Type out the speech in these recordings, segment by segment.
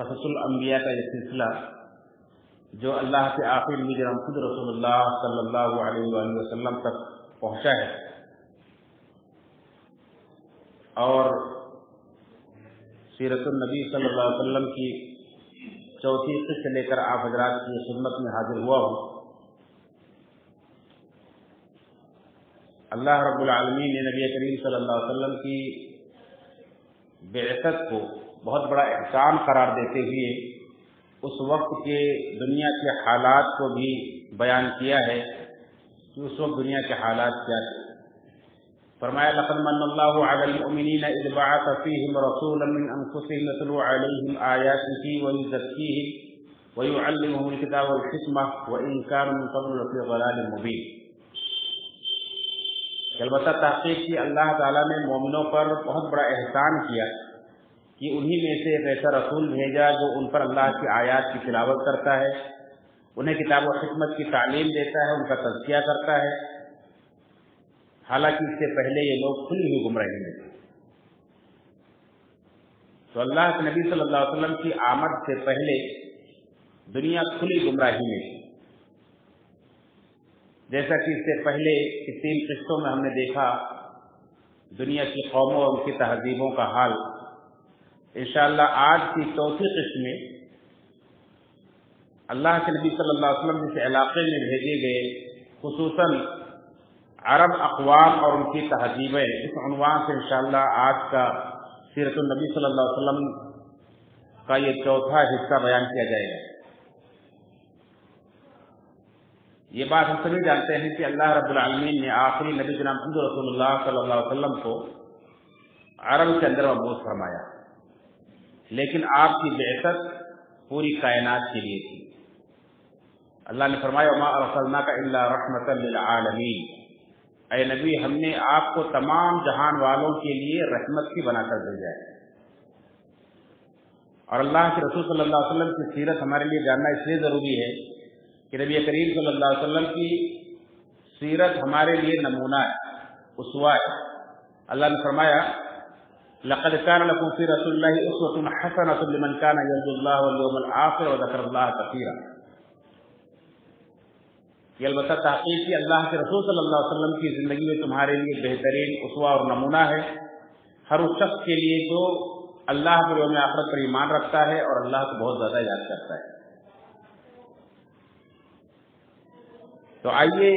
قصص الانبیاء کا یہ سلسلہ جو اللہ کے آخری نبی جناب خود رسول اللہ صلی اللہ علیہ وآلہ وسلم تک پہنچا ہے، اور سیرت النبی صلی اللہ علیہ وسلم کی چوتھی قسط لے کر آپ حضرات کی خدمت میں حاضر ہوا ہوں۔ اللہ رب العالمین نے نبی کریم صلی اللہ علیہ وسلم کی بعثت کو بہت بڑا احسان قرار دیتے ہوئے اس وقت کے دنیا کے حالات کو بھی بیان کیا ہے کہ اس وقت دنیا کے حالات کیا تھے۔ فرمایا لقد من اللہ علی المؤمنین اذ بعث فیہم رسولا من انفسہم یتلو علیہم آیاتہ ویزکیہم ویعلمہم الکتاب والحکمہ وان کانوا من قبل لفی ضلال مبین۔ البتہ تحقیق کی اللہ تعالیٰ نے مومنوں پر بہت بڑا احسان کیا کہ انہی میں سے ایک ایسا رسول بھیجا جو ان پر اللہ کی آیات کی تلاوت کرتا ہے، انہیں کتاب و حکمت کی تعلیم دیتا ہے، ان کا تزکیہ کرتا ہے، حالانکہ اس سے پہلے یہ لوگ کھلی ہوئی گمراہی میں تھے۔ تو اللہ کے نبی صلی اللہ علیہ وسلم کی آمد سے پہلے دنیا کھلی گمراہی میں تھی، جیسا کہ اس سے پہلے کی 3 قسطوں میں ہم نے دیکھا دنیا کی قوموں اور ان کی تہذیبوں کا حال۔ انشاءاللہ آج کی چوتھی قسط میں اللہ کے نبی صلی اللہ علیہ وسلم جس علاقے میں بھیجے گئے، خصوصاً عرب اقوام اور ان کی تہذیبیں، اس عنوان سے انشاءاللہ آج کا سیرت النبی صلی اللہ علیہ وسلم کا یہ چوتھا حصہ بیان کیا جائے گا۔ یہ بات ہم سبھی جانتے ہیں کہ اللہ رب العالمین نے آخری نبی جناب محمد رسول اللہ صلی اللہ علیہ وسلم کو عرب کے اندر مبعوث فرمایا، لیکن آپ کی بعثت پوری کائنات کے لیے تھی۔ اللہ نے فرمایا وما ارسلناک الا رحمۃ للعالمین، اے نبی ہم نے آپ کو تمام جہان والوں کے لیے رحمت کی بنا کر بھیجا ہے۔ اور اللہ کے رسول صلی اللہ علیہ وسلم کی سیرت ہمارے لیے جاننا اس لیے ضروری ہے کہ نبی کریم صلی اللہ علیہ وسلم کی سیرت ہمارے لیے نمونہ ہے، اسوہ ہے۔ اللہ نے فرمایا لقد كان لكم في رسول الله اسوة حسنة لمن كان يرجو الله واليوم الآخر وذكر الله كثيرا۔ یہ البتہ تحقیق کی اللہ کے رسول صلی اللہ علیہ وسلم کی زندگی میں تمہارے لیے بہترین اسوہ اور نمونہ ہے، ہر اس شخص کے لیے جو اللہ پر یوم آخرت پر ایمان رکھتا ہے اور اللہ کو بہت زیادہ یاد کرتا ہے۔ تو آئیے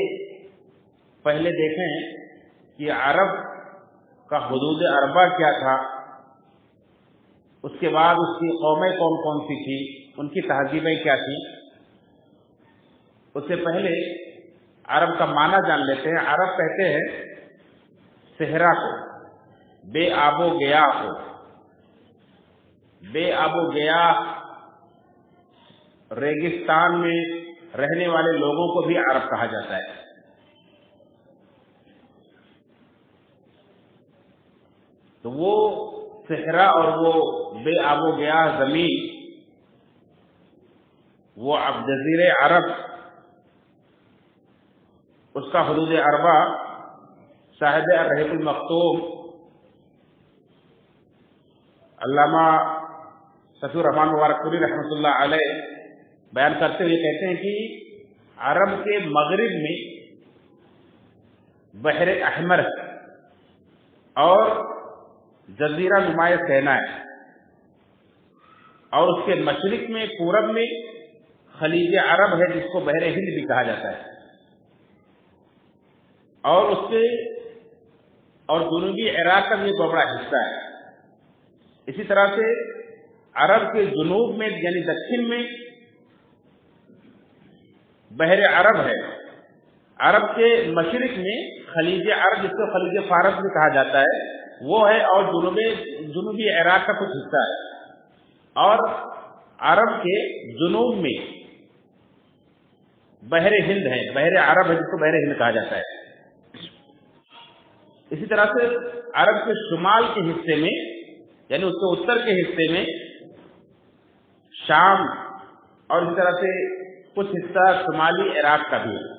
پہلے دیکھیں کہ عرب کا حدود اربع کیا تھا، اس کے بعد اس کی قومیں کون کون سی تھی، ان کی تہذیبیں کیا تھیں۔ اس سے پہلے عرب کا معنی جان لیتے ہیں۔ عرب کہتے ہیں صحرا کو، بے آب و گیا کو۔ بے آب و گیا ریگستان میں رہنے والے لوگوں کو بھی عرب کہا جاتا ہے۔ تو وہ صحرا اور وہ بے آب و گیا زمین، وہ اب جزیرے عرب، اس کا حدود اربع صاحب الرحیق المختوم علامہ صفی الرحمن مبارک پوری رحمۃ اللہ علیہ بیان کرتے ہوئے کہتے ہیں کہ عرب کے مغرب میں بحر احمر ہے اور جزیرہ نمایاں سینا ہے، اور اس کے مشرق میں پورب میں خلیج عرب ہے جس کو بحر ہند بھی کہا جاتا ہے، اور اس کے اور جنوبی عراق کا بھی ایک بڑا حصہ ہے۔ اسی طرح سے عرب کے جنوب میں یعنی دکن میں بحر عرب ہے، عرب کے مشرق میں خلیج عرب جس کو خلیج فارس بھی کہا جاتا ہے وہ ہے، اور جنوبی عراق کا کچھ حصہ ہے، اور عرب کے جنوب میں بحر ہند ہے، بحر عرب ہے جس کو بحر ہند کہا جاتا ہے۔ اسی طرح سے عرب کے شمال کے حصے میں یعنی اس کے اتر کے حصے میں شام، اور اسی طرح سے کچھ حصہ شمالی عراق کا بھی ہے۔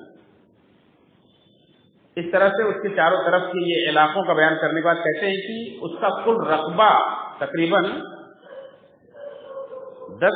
اس طرح سے اس کے چاروں طرف کے یہ علاقوں کا بیان کرنے کے بعد کہتے ہیں کہ اس کا کل رقبہ تقریباً 10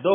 2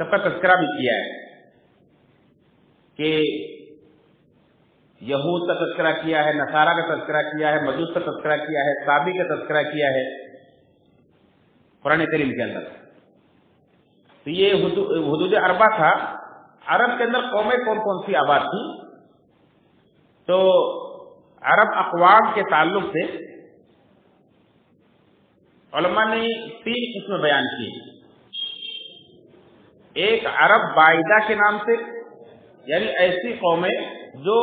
سب کا تذکرہ بھی کیا ہے کہ یہود کا تذکرہ کیا ہے، نصارہ کا تذکرہ کیا ہے، مجوس کا تذکرہ کیا ہے، صابی کا تذکرہ کیا ہے قرآن کریم کے اندر۔ تو یہ حدود اربع تھا۔ عرب کے اندر قومیں کون کون سی آباد تھی؟ تو عرب اقوام کے تعلق سے علماء نے 3 قسمیں بیان کی۔ ایک عرب باعدہ کے نام سے، یعنی ایسی قومیں جو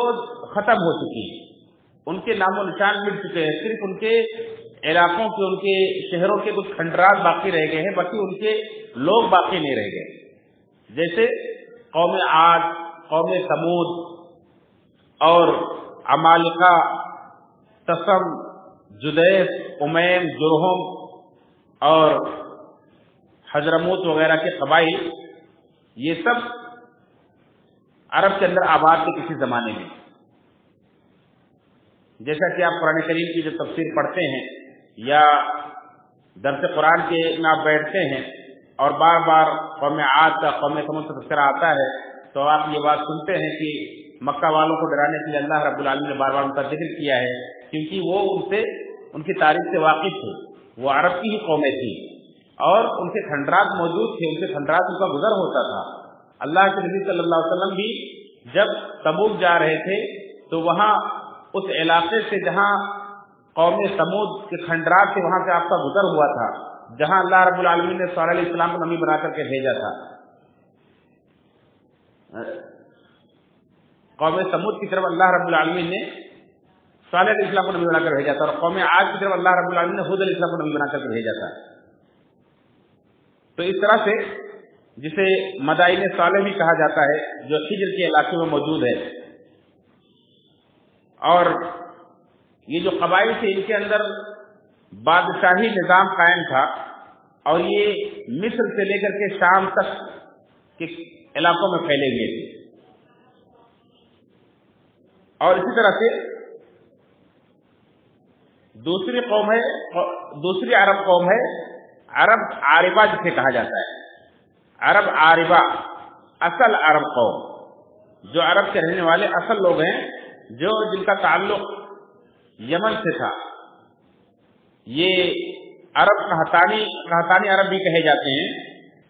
ختم ہو چکی ہیں، ان کے نام و نشان مٹ چکے ہیں، صرف ان کے علاقوں کے، ان کے شہروں کے کچھ کھنڈرات باقی رہ گئے ہیں، باقی ان کے لوگ باقی نہیں رہ گئے، جیسے قوم عاد، قوم ثمود اور عمالقہ، تسم، جدیس، امیم، جرہم اور حضرموت وغیرہ کے قبائل، یہ سب عرب کے اندر آباد کے کسی زمانے میں۔ جیسا کہ آپ قرآن کریم کی جو تفسیر پڑھتے ہیں یا درس قرآن کے میں آپ بیٹھتے ہیں اور بار بار قوم عاد کا، قوم ثمود کا تذکرہ آتا ہے، تو آپ یہ بات سنتے ہیں کہ مکہ والوں کو ڈرانے کے لیے اللہ رب العالمین نے بار بار ان کا ذکر کیا ہے، کیونکہ وہ ان کی تاریخ سے واقف تھے، وہ عرب کی ہی قومیں تھیں اور ان کے کھنڈرات موجود تھے، ان کے کھنڈرات ان کا گزر ہوتا تھا۔ اللہ کے نبی صلی اللہ علیہ وسلم بھی جب تبوک جا رہے تھے تو وہاں اس علاقے سے جہاں قوم ثمود کے کھنڈرات سے، وہاں سے آپ کا گزر ہوا تھا، جہاں اللہ رب العالمین نے صالح علیہ السلام کو نبی بنا کر کے بھیجا تھا۔ قوم ثمود کی طرف اللہ رب العالمین نے صالح علیہ السلام کو نبی بنا کر بھیجا تھا، اور قوم عاد کی طرف اللہ رب العالمین نے ہود علیہ السلام کو نبی بنا کر کے بھیجا تھا۔ تو اس طرح سے جسے مدائن صالح بھی کہا جاتا ہے، جو حجر کے علاقے میں موجود ہے، اور یہ جو قبائل تھے ان کے اندر بادشاہی نظام قائم تھا، اور یہ مصر سے لے کر کے شام تک کے علاقوں میں پھیلے ہوئے تھے۔ اور اسی طرح سے دوسری عرب قوم ہے عرب عاربہ، جسے کہا جاتا ہے عرب عاربہ، اصل عرب قوم، جو عرب کے رہنے والے اصل لوگ ہیں، جن کا تعلق یمن سے تھا۔ یہ عرب قحطانی عرب بھی کہے جاتے ہیں۔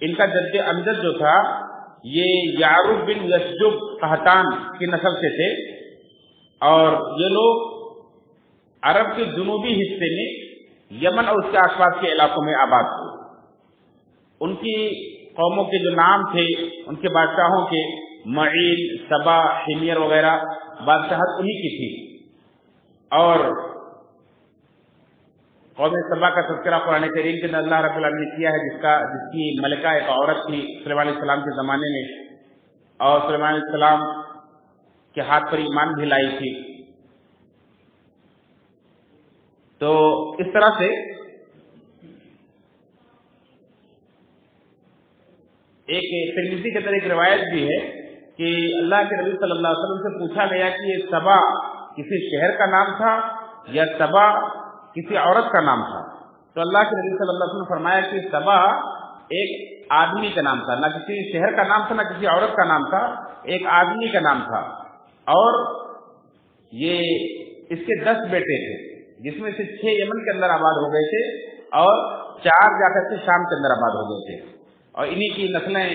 ان کا جد امجد جو تھا یہ یعرب بن یسجب قحطان کی نسل سے تھے، اور یہ لوگ عرب کے جنوبی حصے میں یمن اور اس کے آس پاس کے علاقوں میں آباد تھے۔ ان کی قوموں کے جو نام تھے، ان کے بادشاہوں کے، معین، سبا، حمیر وغیرہ بادشاہت انہی کی تھی۔ اور قوم سبا کا تذکرہ قرآن کریم کے اندر اللہ رب العالمین نے کیا ہے، جس کی ملکہ ایک عورت تھی سلیمان علیہ السلام کے زمانے میں، اور سلیمان علیہ السلام کے ہاتھ پر ایمان بھی لائی تھی۔ تو اس طرح سے ایک ترمذی کے اندر ایک روایت بھی ہے کہ اللہ کے نبی صلی اللہ علیہ وسلم سے پوچھا گیا کہ یہ سبا کسی شہر کا نام تھا یا سبا کسی عورت کا نام تھا؟ تو اللہ کے نبی صلی اللہ علیہ وسلم نے فرمایا کہ سبا ایک آدمی کا نام تھا، نہ کسی شہر کا نام تھا، نہ کسی عورت کا نام تھا، ایک آدمی کا نام تھا۔ اور یہ اس کے 10 بیٹے تھے، جس میں سے 6 یمن کے اندر آباد ہو گئے تھے اور 4 جا کر کے شام کے اندر آباد ہو گئے تھے، اور انہی کی نسلیں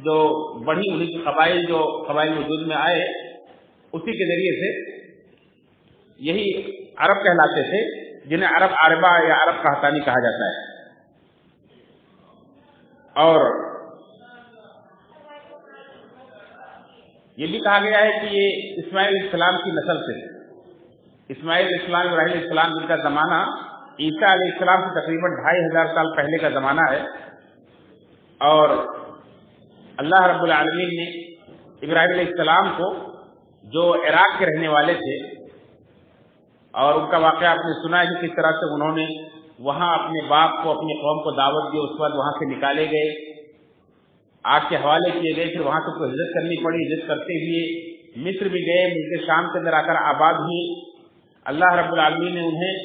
جو بڑھی، انہی کے قبائل وجود میں آئے، اسی کے ذریعے سے یہی عرب کہلاتے تھے، جنہیں عرب عاربہ یا عرب قحطانی کہا جاتا ہے۔ اور یہ بھی کہا گیا ہے کہ یہ اسماعیل علیہ السلام کی نسل سے، اسماعیل علیہ السلام، ابراہیم علیہ السلام، جن کا زمانہ عیسیٰ علیہ السلام سے تقریباً 2500 سال پہلے کا زمانہ ہے۔ اور اللہ رب العالمین نے ابراہیم علیہ السلام کو، جو عراق کے رہنے والے تھے، اور ان کا واقعہ آپ نے سنا ہے کہ کس طرح سے انہوں نے وہاں اپنے باپ کو، اپنی قوم کو دعوت دی، اس کے بعد وہاں سے نکالے گئے، آگ کے حوالے کیے گئے، پھر وہاں سے کوئی ہجرت کرنی پڑی، ہجرت کرتے ہوئے مصر بھی گئے، مصر شام کے اندر آ کر آباد ہوئی۔ اللہ رب العالمین نے انہیں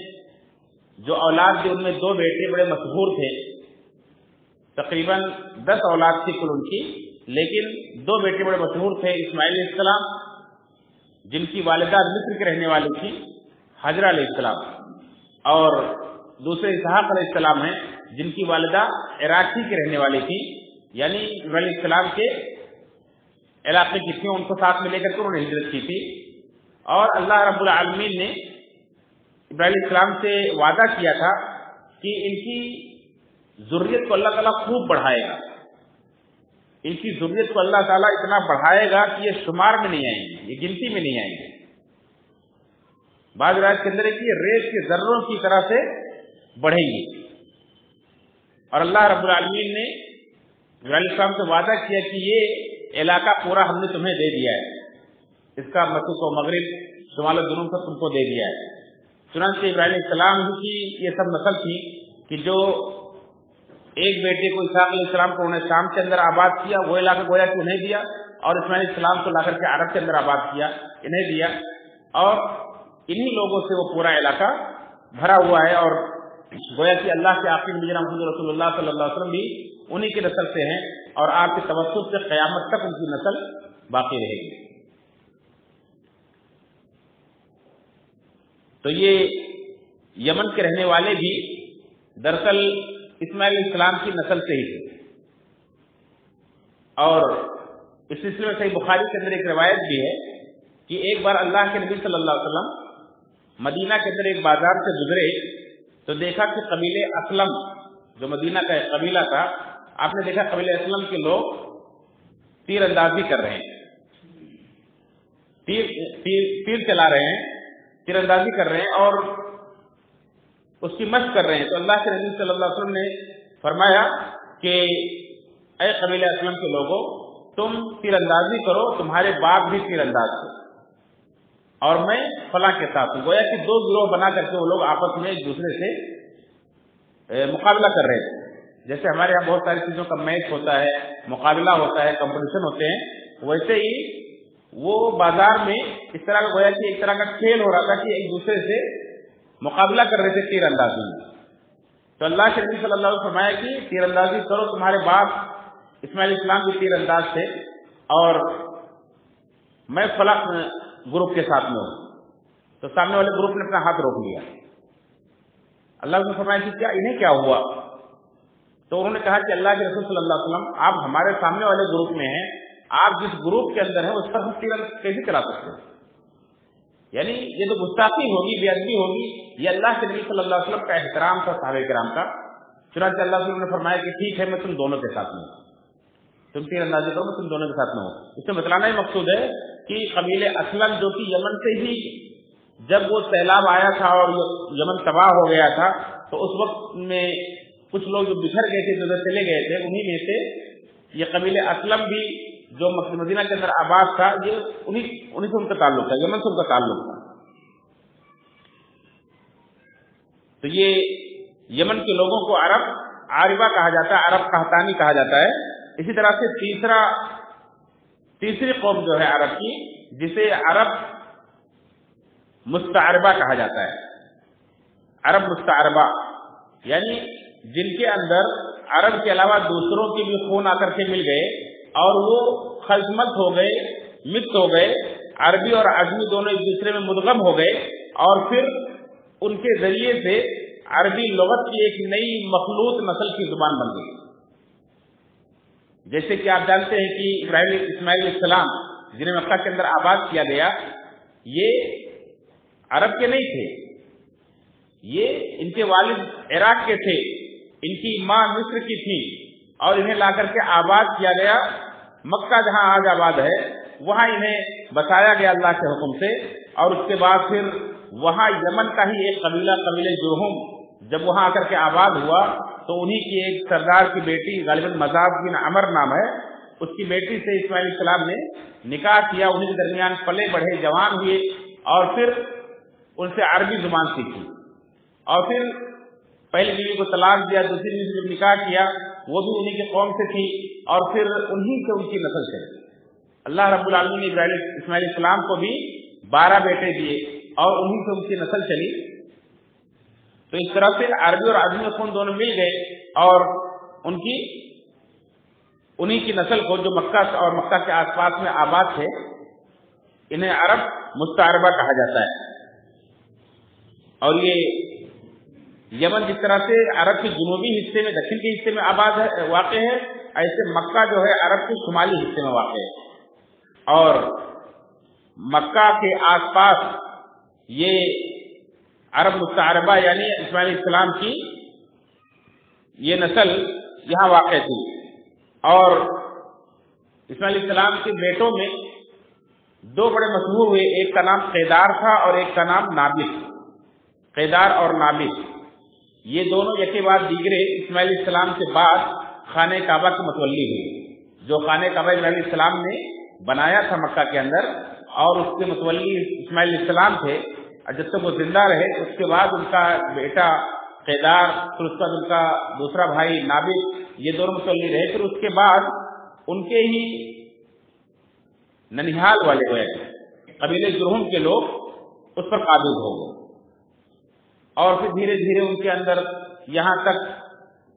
جو اولاد دی، ان میں 2 بیٹے بڑے مشہور تھے، تقریباً 10 اولاد تھی کل ان کی، لیکن دو بیٹے بڑے مشہور تھے، اسماعیل علیہ السلام جن کی والدہ مصر کے رہنے والی تھی حجرہ علیہ السلام، اور دوسرے اسحاق علیہ السلام ہیں جن کی والدہ عراقی کے رہنے والی تھی، یعنی ابراہیم علیہ السلام کے علاقے کی تھی، ان کو ساتھ میں لے کر کے انہوں نے ہجرت کی تھی۔ اور اللہ رب العالمین نے ابراہیم علیہ السلام سے وعدہ کیا تھا کہ ان کی ذریت کو اللہ تعالیٰ خوب بڑھائے گا، ان کی ذریت کو اللہ تعالیٰ اتنا بڑھائے گا کہ یہ شمار میں نہیں آئیں گے، یہ گنتی میں نہیں آئیں گے۔ بعض روایت کے اندر ہے کہ یہ ریت کے ذروں کی طرح سے بڑھیں گی۔ اور اللہ رب العالمین نے ابراہیم علیہ السلام سے وعدہ کیا کہ یہ علاقہ پورا ہم نے تمہیں دے دیا ہے، اس کا مشرق و مغرب شمال و جنوب کا تم کو دے دیا ہے۔ چنانچہ ابراہیم علیہ السلام کی یہ سب نسل تھی کہ جو ایک بیٹے کو اسحاق علیہ السلام کو انہوں نے شام کے اندر آباد کیا، وہ علاقہ گویا کہ انہیں دیا، اور اسماعیل علیہ السلام کو لا کر کے عرب کے اندر آباد کیا، انہیں دیا، اور انہی لوگوں سے وہ پورا علاقہ بھرا ہوا ہے۔ اور گویا کہ اللہ کے آخری نبی محمد رسول اللہ صلی اللہ علیہ وسلم بھی انہی کی نسل سے ہیں، اور آپ کے توسط سے قیامت تک ان کی نسل باقی رہے گی۔ تو یہ یمن کے رہنے والے بھی دراصل اسماعیل علیہ السلام کی نسل سے ہی تھے۔ اور اس سلسلے میں صحیح بخاری کے اندر ایک روایت بھی ہے کہ ایک بار اللہ کے نبی صلی اللہ علیہ وسلم مدینہ کے اندر ایک بازار سے گزرے تو دیکھا کہ قبیلے اسلم، جو مدینہ کا ایک قبیلہ تھا، آپ نے دیکھا قبیلے اسلم کے لوگ تیر اندازی کر رہے ہیں، تیر چلا رہے ہیں، تیر اندازی کر رہے ہیں اور اس کی مشق کر رہے ہیں۔ تو اللہ کے نبی صلی اللہ علیہ وسلم نے فرمایا کہ اے قبیلہ اسلم کے لوگوں، تم تیر اندازی کرو، تمہارے باپ بھی تیر انداز کرو، اور میں فلاں کے ساتھ ہوں۔ گویا کہ دو گروہ بنا کر کے وہ لوگ آپس میں ایک دوسرے سے مقابلہ کر رہے تھے۔ جیسے ہمارے یہاں بہت ساری چیزوں کا میچ ہوتا ہے، مقابلہ ہوتا ہے، کمپٹیشن ہوتے ہیں، ویسے ہی وہ بازار میں اس طرح کا گویا کہ ایک طرح کا کھیل ہو رہا تھا کہ ایک دوسرے سے مقابلہ کر رہے تھے تیر اندازی میں۔ تو اللہ کے نبی صلی اللہ علیہ وسلم فرمایا کہ تیر اندازی کرو، تمہارے باپ اسماعیل علیہ السلام بھی تیر انداز تھے، اور میں فلاں گروپ کے ساتھ میں ہوں۔ تو سامنے والے گروپ نے اپنا ہاتھ روک لیا۔ اللہ نے فرمایا کہ کیا انہیں کیا ہوا؟ تو انہوں نے کہا کہ اللہ کے رسول صلی اللہ علیہ وسلم، آپ ہمارے سامنے والے گروپ میں ہیں، آپ جس گروپ کے اندر ہیں اس پر ہم تیر کیسے چلا سکتے ہیں؟ یعنی یہ تو گستاخی ہوگی، بے ادبی ہوگی۔ یہ اللہ کے نبی صلی اللہ علیہ وسلم کا احترام تھا صحابہ کرام کا۔ چنانچہ اللہ تعالیٰ نے فرمایا کہ ٹھیک ہے، میں تم دونوں کے ساتھ میں ہوں، تم تیر اندازی کرو، میں تم دونوں کے ساتھ میں ہوں۔ اس سے بتلانا ہی مقصود ہے کہ قبیلے اسلم جو کہ یمن سے ہی جب وہ سیلاب آیا تھا اور یمن تباہ ہو گیا تھا، تو اس وقت میں کچھ لوگ جو بکھر گئے تھے، جو چلے گئے تھے، انہی میں سے یہ قبیلے اسلم بھی جو مدینہ کے اندر آباد تھا، یہ انہی سے ان کا تعلق تھا، یمن سے ان کا تعلق تھا۔ تو یہ یمن کے لوگوں کو عرب عاربہ کہا جاتا ہے، عرب قحطانی کہا جاتا ہے۔ اسی طرح سے تیسری قوم جو ہے عرب کی، جسے عرب مستعربہ کہا جاتا ہے۔ عرب مستعربہ یعنی جن کے اندر عرب کے علاوہ دوسروں کے بھی خون آ کر کے مل گئے اور وہ خلطمت ہو گئے، مکس ہو گئے، عربی اور عجمی دونوں ایک دوسرے میں مدغم ہو گئے، اور پھر ان کے ذریعے سے عربی لغت کی ایک نئی مخلوط نسل کی زبان بن گئی۔ جیسے کہ آپ جانتے ہیں کہ اسماعیل علیہ السلام جنہیں مکہ کے اندر آباد کیا گیا، یہ عرب کے نہیں تھے، یہ ان کے والد عراق کے تھے، ان کی ماں مصر کی تھی، اور انہیں لا کر کے آباد کیا گیا۔ مکہ جہاں آج آباد ہے وہاں انہیں بسایا گیا اللہ کے حکم سے، اور اس کے بعد پھر وہاں یمن کا ہی ایک قبیلہ جرہم جب وہاں آ کر کے آباد ہوا، تو انہی کی ایک سردار کی بیٹی، غالباً مزاج بن عمر نام ہے، اس کی بیٹی سے اسماعیل علیہ السلام نے نکاح کیا، انہی کے درمیان پلے بڑھے، جوان ہوئے، اور پھر ان سے عربی زبان سیکھی، اور پھر پہلی بیوی کو طلاق دیا، دوسری بیوی سے جب نکاح کیا وہ بھی انہی کی قوم سے تھی، اور پھر انہی سے ان کی نسل چلی۔ اللہ رب العالمین نے اسماعیل علیہ السلام کو بھی 12 بیٹے دیے، اور انہی سے ان کی نسل چلی۔ تو اس طرح سے عربی اور عجمی خون دونوں مل گئے اور ان کی انہی کی نسل کو جو مکہ اور مکہ کے آس پاس میں آباد تھے، انہیں عرب مستعربہ کہا جاتا ہے۔ اور یہ یمن جس طرح سے عرب کے جنوبی حصے میں، دکن کے حصے میں آباد ہے، واقع ہے، ایسے مکہ جو ہے عرب کے شمالی حصے میں واقع ہے۔ اور مکہ کے آس پاس یہ عرب مستعربہ یعنی اسماعیل علیہ السلام کی یہ نسل یہاں واقع تھی۔ اور اسماعیل علیہ السلام کے بیٹوں میں دو بڑے مشہور ہوئے، ایک کا نام قیدار تھا اور ایک کا نام نابغ۔ قیدار اور نابغ یہ دونوں یکے بعد دیگرے اسماعیل علیہ السلام کے بعد خانہ کعبہ کی متولی ہوئی۔ جو خانہ کعبہ اسماعیل علیہ السلام نے بنایا تھا مکہ کے اندر، اور اس کے متولی اسماعیل علیہ السلام تھے، اور جب تک وہ زندہ رہے اس کے بعد ان کا بیٹا قیدار، پھر اس کے بعد ان کا دوسرا بھائی نابغ، یہ دونوں متولی رہے۔ پھر اس کے بعد ان کے ہی ننیحال والے ہوئے قبیلے جرہم کے لوگ اس پر قابض ہو گئے، اور پھر دھیرے دھیرے ان کے اندر یہاں تک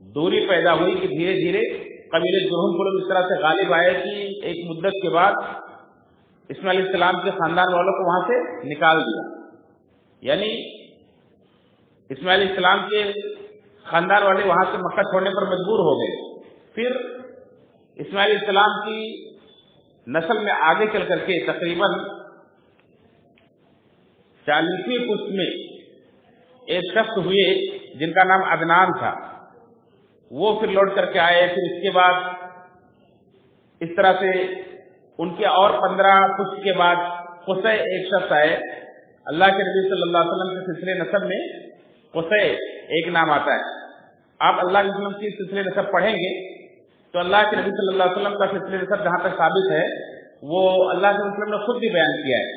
دوری پیدا ہوئی کہ دھیرے دھیرے قبیلے جرہم کو لوگ اس طرح سے غالب آئے کہ ایک مدت کے بعد اسماعیل علیہ السلام کے خاندان والوں کو وہاں سے نکال دیا۔ یعنی اسماعیل علیہ السلام کے خاندان والے وہاں سے مکہ چھوڑنے پر مجبور ہو گئے۔ پھر اسماعیل علیہ السلام کی نسل میں آگے چل کر کے تقریباً 40ویں پشت میں ایک شخص ہوئے جن کا نام عدنان تھا، وہ پھر لوٹ کر کے آئے۔ پھر اس کے بعد اس طرح سے ان کے اور 15 پشت کے بعد قصی ایک شخص آئے۔ اللہ کے نبی صلی اللہ علیہ وسلم کے سلسلے نسب میں قصی ایک نام آتا ہے۔ آپ اللہ کے وسلم کی سلسلے نسب پڑھیں گے تو اللہ کے نبی صلی اللہ علیہ وسلم کا سلسلے نسب جہاں تک ثابت ہے وہ اللہ کے وسلم نے خود بھی بیان کیا ہے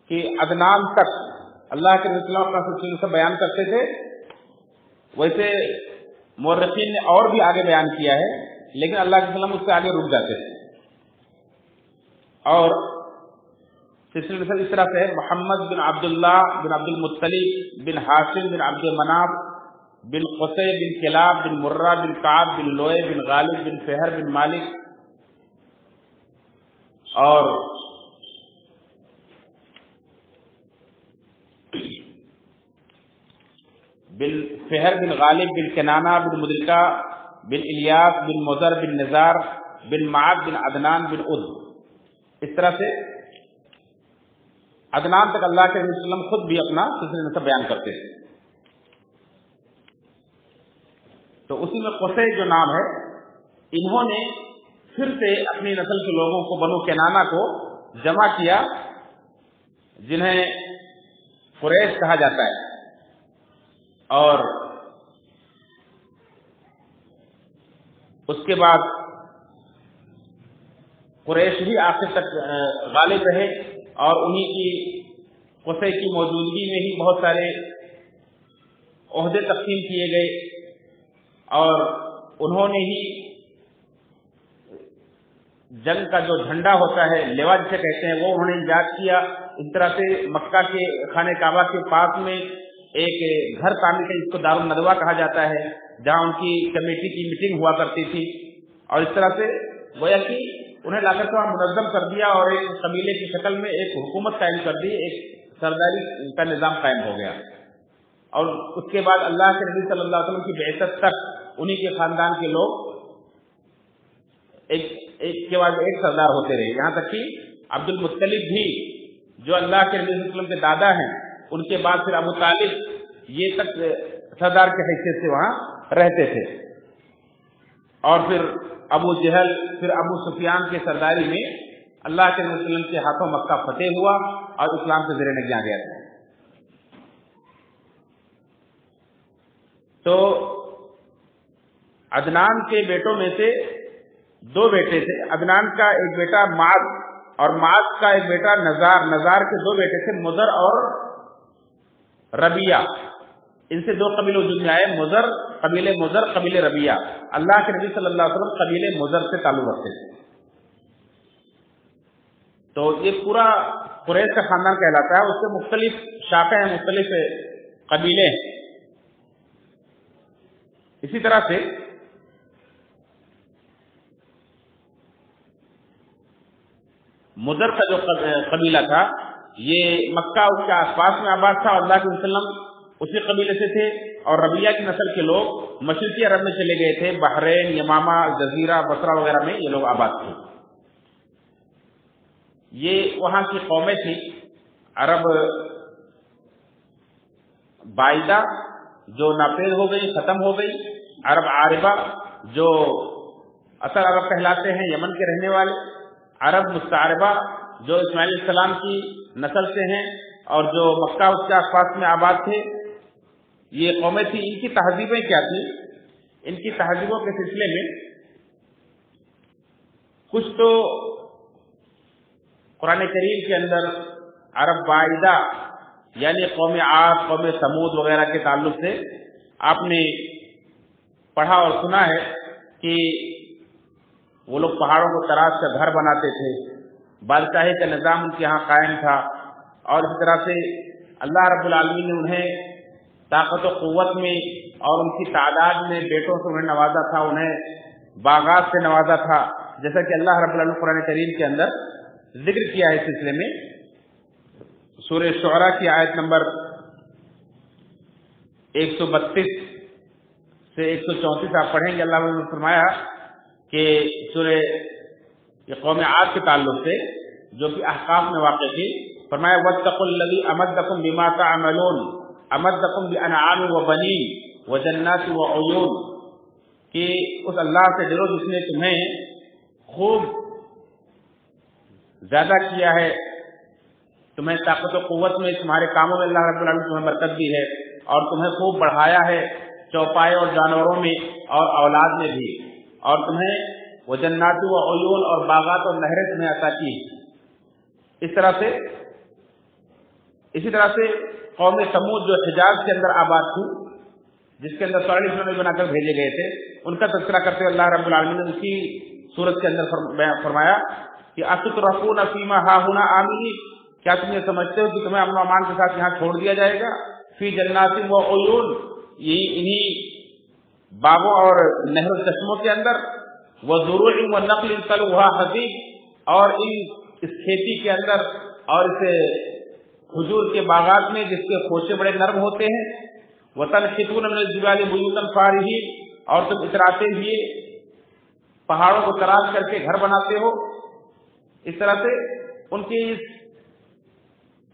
کہ عدنان تک اللہ کے نبی صلی اللہ علیہ وسلم کا سلسلے نسب بیان کرتے تھے۔ ویسے مورخین نے اور بھی آگے بیان کیا ہے، لیکن اللہ کے وسلم اس سے آگے رک جاتے تھے۔ اور سلسلہ نسب اس طرح سے ہے: محمد بن عبداللہ بن عبد المطلب بن ہاشم بن عبد مناف بن قصی بن کلاب بن مرہ بن کعب بن لوئے بن غالب بن فہر بن مالک اور بن فہر بن غالب بن کنانہ بن مدرکہ بن الیاس بن مضر بن نزار بن معد بن عدنان بن عد۔ اس طرح سے عدنان تک اللہ کے نبی صلی اللہ علیہ وسلم خود بھی اپنا سلسلہ نسب بیان کرتے تھے۔ تو اسی میں قصی جو نام ہے، انہوں نے پھر سے اپنی نسل کے لوگوں کو، بنو کنانہ کو جمع کیا، جنہیں قریش کہا جاتا ہے۔ اور اس کے بعد قریش بھی آخر تک غالب رہے، اور انہی کی قصی کی موجودگی میں ہی بہت سارے عہدے تقسیم کیے گئے، اور انہوں نے ہی جنگ کا جو جھنڈا ہوتا ہے، لیوا جسے کہتے ہیں، وہ انہوں نے ایجاد کیا۔ اس طرح سے مکہ کے خانہ کعبہ کے پاس میں ایک گھر تعمیر کا، جس کو دار الندوہ کہا جاتا ہے، جہاں ان کی کمیٹی کی میٹنگ ہوا کرتی تھی، اور اس طرح سے گویا کہ انہیں لا کر کے وہاں منظم کر دیا، اور ایک قبیلے کی شکل میں ایک حکومت قائم کر دی، ایک سرداری کا نظام قائم ہو گیا۔ اور اس کے بعد اللہ کے نبی صلی اللہ علیہ وسلم کی بعثت تک انہی کے خاندان کے لوگ ایک کے بعد ایک سردار ہوتے رہے، یہاں تک کہ عبد المطلب بھی جو اللہ کے نبی صلی اللہ علیہ وسلم کے دادا ہیں، ان کے بعد پھر ابو طالب یہ تک سردار کی حیثیت سے وہاں رہتے تھے۔ اور پھر ابو جہل، پھر ابو سفیان کے سرداری میں اللہ کے نبی صلی اللہ علیہ وسلم کے ہاتھوں مکہ فتح ہوا اور اسلام کے زیر نگراں گیا تھا۔ تو عدنان کے بیٹوں میں سے دو بیٹے تھے۔ عدنان کا ایک بیٹا معد اور معد کا ایک بیٹا نزار۔ نزار کے دو بیٹے تھے، مضر اور ربیہ۔ ان سے دو قبیلے وجود میں آئے، مضر، قبیلے مضر، قبیلے ربیہ۔ اللہ کے نبی صلی اللہ علیہ وسلم قبیلے مضر سے تعلق رکھتے تھے۔ تو یہ پورا قریش کا خاندان کہلاتا ہے، اس سے مختلف شاخیں ہیں، مختلف قبیلے ہیں۔ اسی طرح سے مدر کا جو قبیلہ تھا یہ مکہ اس کے آس پاس میں آباد تھا، اور اللہ کے وسلم اسی قبیلے سے تھے، اور ربیہ کی نسل کے لوگ مشرقی عرب میں چلے گئے تھے، بحرین، یمامہ، جزیرہ، بصرہ وغیرہ میں یہ لوگ آباد تھے۔ یہ وہاں کی قومیں تھیں عرب بائدہ جو ناپید ہو گئی، ختم ہو گئی، عرب عاربہ جو اصل عرب کہلاتے ہیں یمن کے رہنے والے، عرب مستعربہ جو اسماعیل علیہ السلام کی نسل سے ہیں اور جو مکہ اس کے آس پاس میں آباد تھے، یہ قومیں تھیں۔ ان کی تہذیبیں کیا تھیں؟ ان کی تہذیبوں کے سلسلے میں کچھ تو قرآن کریم کے اندر عرب بائدہ یعنی قوم عاد، قوم ثمود وغیرہ کے تعلق سے آپ نے پڑھا اور سنا ہے کہ وہ لوگ پہاڑوں کو تراش کر گھر بناتے تھے، بادشاہی کا نظام ان کے یہاں قائم تھا، اور اس طرح سے اللہ رب العالمین نے انہیں طاقت و قوت میں اور ان کی تعداد میں بیٹوں سے انہیں نوازا تھا، انہیں باغات سے نوازا تھا، جیسا کہ اللہ رب العالمین قرآن کریم کے اندر ذکر کیا ہے۔ اس سلسلے میں سورہ شعراء کی آیت نمبر 132 سے 134 آپ پڑھیں گے، اللہ نے فرمایا کہ سورہ قوم عاد کے تعلق سے جو کہ احقاف میں واقع تھی، فرمایا واتقوا الذی امدکم بما تعملون امدکم بانعام وبنین وجنات وعیون، کہ اس اللہ سے ڈرو جس نے تمہیں خوب زیادہ کیا ہے، تمہیں طاقت و قوت میں تمہارے کاموں میں اللہ رب العالمین تمہیں برکت دی ہے، اور تمہیں خوب بڑھایا ہے چوپائے اور جانوروں میں اور اولاد میں بھی، اور تمہیں وہ جنات و عیون اور باغات اور نہریں تمہیں عطا کی۔ اسی طرح سے قوم ثمود جو حجاز کے اندر آباد تھی، جس کے اندر 44 نبی بنا کر بھیجے گئے تھے، ان کا تذکرہ کرتے ہوئے اللہ رب العالمین نے اسی سورت کے اندر فرمایا کہ اتترکون فیما ہاہنا آمنین، کیا تم یہ سمجھتے ہو کہ تمہیں امن و امان کے ساتھ یہاں چھوڑ دیا جائے گا؟ فی جنات و عیون، انہی باغوں اور نہر و چشموں کے اندر، وزروع ونخل طلعها حدید، اور اس کھیتی کے اندر اور اس کھجور کے باغات میں جس کے خوشے بڑے نرم ہوتے ہیں، وتنحتون من الجبال بیوتا فارہین، اور تم اتراتے ہوئے پہاڑوں کو تراش کر کے گھر بناتے ہو۔ اس طرح سے ان کی اس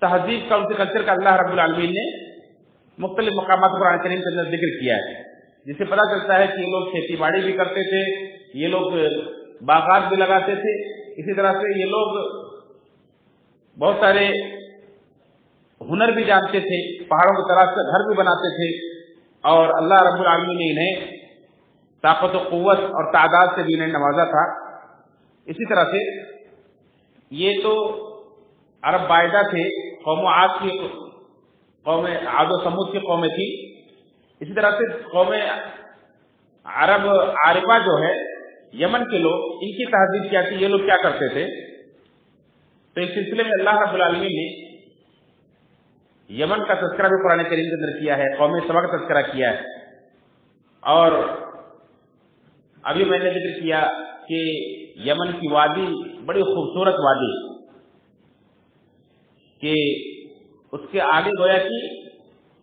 تہذیب کا، ان کے کلچر کا اللہ رب العالمین نے مختلف مقامات قرآن کریم کے اندر ذکر کیا ہے، جس سے پتہ چلتا ہے کہ یہ لوگ کھیتی باڑی بھی کرتے تھے، یہ لوگ باغات بھی لگاتے تھے، اسی طرح سے یہ لوگ بہت سارے ہنر بھی جانتے تھے، پہاڑوں کو تراش کر گھر بھی بناتے تھے، اور اللہ رب العالمین نے انہیں طاقت و قوت اور تعداد سے بھی انہیں نوازا تھا۔ اسی طرح سے یہ تو عرب بائدہ تھے، قوم عاد کی، قوم عاد و ثمود کی قومیں تھی۔ اسی طرح سے قوم عرب عاربہ جو ہے یمن کے لوگ، ان کی تہذیب کیا تھی، یہ لوگ کیا کرتے تھے؟ تو اس سلسلے میں اللہ رب العالمین نے یمن کا تذکرہ بھی قرآن کریم کے اندر کیا ہے، قوم سبا کا تذکرہ کیا ہے، اور ابھی میں نے ذکر کیا کہ یمن کی وادی بڑی خوبصورت وادی، کہ اس کے آگے گویا کہ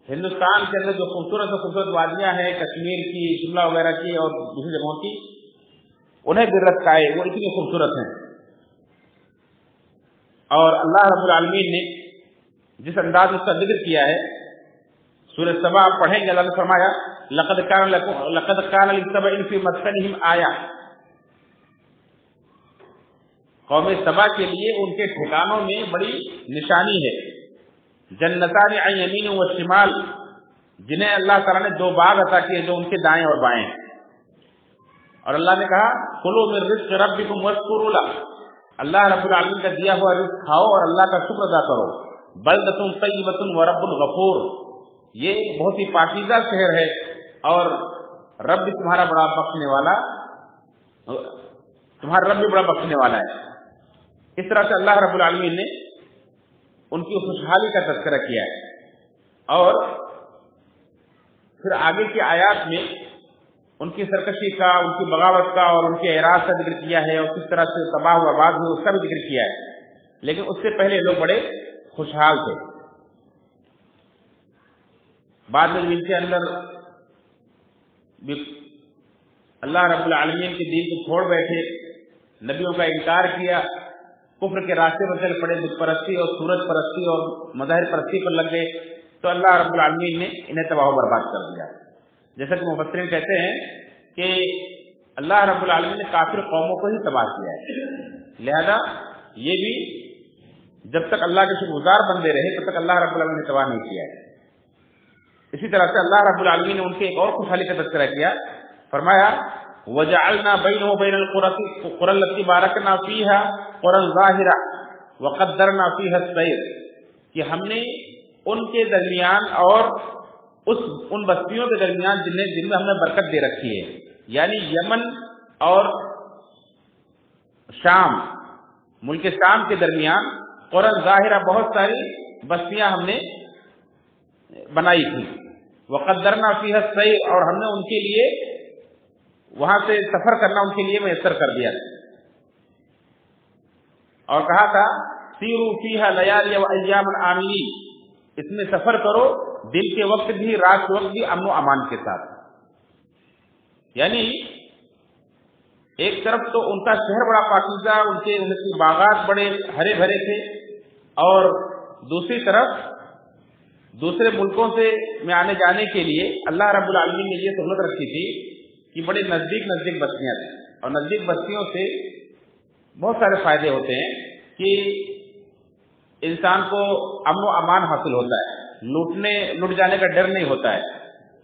ہندوستان کے اندر جو خوبصورت وادیاں ہیں، کشمیر کی، شملہ وغیرہ کی اور دوسری جگہوں کی، انہیں بھی رکھ کا ہے، وہ اتنی خوبصورت ہیں۔ اور اللہ رب العالمین نے جس انداز میں اس کا ذکر کیا ہے، سورہ سبا آپ پڑھیں گے، اللہ نے فرمایا لقد كان لسبع في مسكنهم آية، قوم سبا کے لیے ان کے ٹھکانوں میں بڑی نشانی ہے۔ جنتان عن یمین و شمال، جنہیں اللہ تعالیٰ نے دو باغ عطا کیے جو ان کے دائیں اور بائیں، اور اللہ نے کہا کلوا من رزق ربکم واشکروا لہ، اللہ رب العالمین کا دیا ہوا رزق کھاؤ اور اللہ کا شکر ادا کرو۔ بلدۃ طیبۃ ورب غفور، یہ بہت ہی پاکیزہ شہر ہے اور رب بھی تمہارا بڑا بخشنے والا، تمہارا رب بھی بڑا بخشنے والا ہے۔ اس طرح سے اللہ رب العالمین نے ان کی خوشحالی کا تذکرہ کیا ہے، اور پھر آگے کی آیات میں ان کی سرکشی کا، ان کی بغاوت کا اور ان کے اعراض کا ذکر کیا ہے، اور کس طرح سے تباہ و برباد ہوئے اس کا بھی ذکر کیا ہے۔ لیکن اس سے پہلے لوگ بڑے خوشحال تھے. بعد میں ان کے اندر اللہ رب العالمین کے دین کو چھوڑ بیٹھے، نبیوں کا انکار کیا، کفر کے راستے پر چل پڑے، بت پرستی اور سورج پرستی اور مظاہر پرستی پر لگ گئے، تو اللہ رب العالمین نے انہیں تباہ و برباد کر دیا. جیسا کہ مفسرین کہتے ہیں کہ اللہ رب العالمین نے کافر قوموں کو ہی تباہ کیا ہے، لہذا یہ بھی جب تک اللہ کے شکر گزار بندے رہے تب تک اللہ رب العالمین نے تباہ نہیں کیا ہے. اسی طرح سے اللہ رب العالمین نے ان کے ایک اور خوشحالی کا تذکرہ کیا، فرمایا وَجَعَلْنَا بَيْنَهُ وَبَيْنَ الْقُرَى الَّتِي بَارَكْنَا فِيهَا قُرًى ظَاهِرَةً وَقَدَّرْنَا فِيهَا السَّيْرَ، کہ ہم نے ان کے درمیان اور ان بستیوں کے درمیان جن میں ہم نے برکت دے رکھی ہے، یعنی یمن اور شام، ملک شام کے درمیان قرى ظاہرہ بہت ساری بستیاں ہم نے بنائی تھی. وقدرنا فیہا السیر، اور ہم نے ان کے لیے وہاں سے سفر کرنا ان کے لیے میسر کر دیا، اور کہا تھا سیروا فیہا لیالی و ایاما آمنین، اس میں سفر کرو دن کے وقت بھی رات کے وقت بھی امن و امان کے ساتھ. یعنی ایک طرف تو ان کا شہر بڑا پاکیزہ، ان کے باغات بڑے ہرے بھرے تھے، اور دوسری طرف دوسرے ملکوں سے میں آنے جانے کے لیے اللہ رب العالمین نے یہ سہولت رکھی تھی کہ بڑے نزدیک نزدیک بستیاں تھیں، اور نزدیک بستیوں سے بہت سارے فائدے ہوتے ہیں کہ انسان کو امن و امان حاصل ہوتا ہے، لٹ جانے کا ڈر نہیں ہوتا ہے،